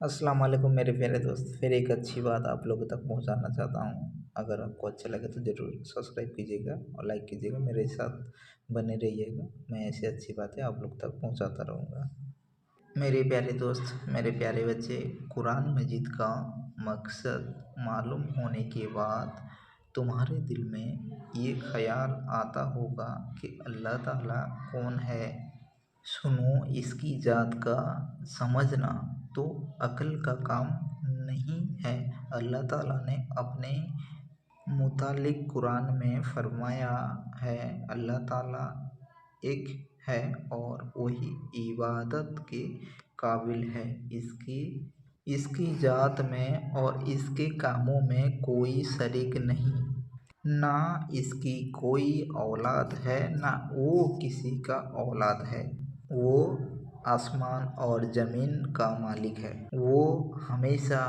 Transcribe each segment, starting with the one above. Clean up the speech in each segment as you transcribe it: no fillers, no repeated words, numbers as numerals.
अस्सलाम वालेकुम मेरे प्यारे दोस्त। फिर एक अच्छी बात आप लोगों तक पहुंचाना चाहता हूं। अगर आपको अच्छा लगे तो ज़रूर सब्सक्राइब कीजिएगा और लाइक कीजिएगा, मेरे साथ बने रहिएगा। मैं ऐसी अच्छी बातें आप लोग तक पहुंचाता रहूँगा। मेरे प्यारे दोस्त, मेरे प्यारे बच्चे, कुरान मजीद का मकसद मालूम होने के बाद तुम्हारे दिल में ये ख्याल आता होगा कि अल्लाह ताला कौन है। सुनो, इसकी ज़ात का समझना तो अक्ल का काम नहीं है। अल्लाह ताला ने अपने मुतालिक कुरान में फरमाया है, अल्लाह ताला एक है और वही इबादत के काबिल है। इसकी ज़ात में और इसके कामों में कोई शरीक नहीं। ना इसकी कोई औलाद है, ना वो किसी का औलाद है। वो आसमान और ज़मीन का मालिक है। वो हमेशा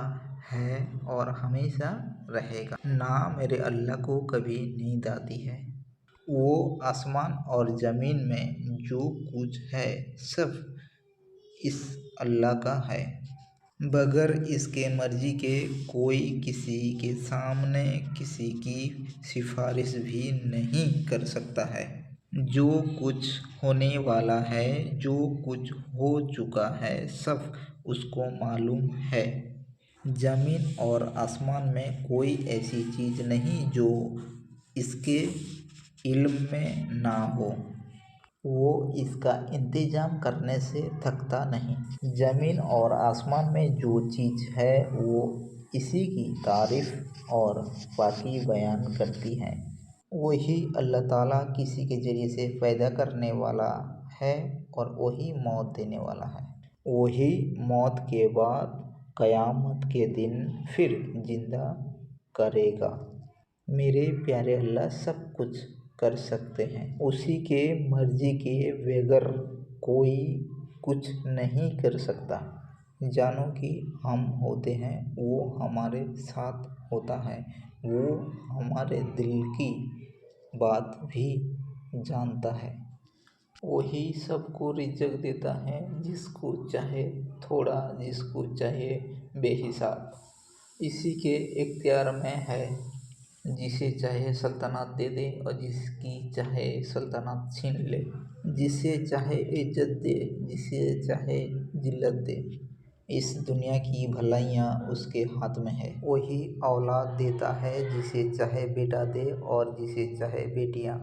है और हमेशा रहेगा। ना मेरे अल्लाह को कभी नींद आती है। वो आसमान और ज़मीन में जो कुछ है सब इस अल्लाह का है। बगैर इसके मर्जी के कोई किसी के सामने किसी की सिफारिश भी नहीं कर सकता है। जो कुछ होने वाला है, जो कुछ हो चुका है, सब उसको मालूम है। ज़मीन और आसमान में कोई ऐसी चीज़ नहीं जो इसके इल्म में ना हो। वो इसका इंतज़ाम करने से थकता नहीं। ज़मीन और आसमान में जो चीज़ है वो इसी की तारीफ़ और पाकी बयान करती है। वही अल्लाह ताला किसी के ज़रिए से पैदा करने वाला है और वही मौत देने वाला है। वही मौत के बाद क़यामत के दिन फिर जिंदा करेगा। मेरे प्यारे अल्लाह सब कुछ कर सकते हैं। उसी के मर्जी के बगैर कोई कुछ नहीं कर सकता। जानो कि हम होते हैं, वो हमारे साथ होता है। वो हमारे दिल की बात भी जानता है। वही सबको रिज़्क़ देता है, जिसको चाहे थोड़ा, जिसको चाहे बेहिसाब। इसी के इख्तियार में है। जिसे चाहे सल्तनत दे दे और जिसकी चाहे सल्तनत छीन ले। जिसे चाहे इज्जत दे, जिसे चाहे जिल्लत दे। इस दुनिया की भलाइयाँ उसके हाथ में है। वही औलाद देता है, जिसे चाहे बेटा दे और जिसे चाहे बेटियाँ।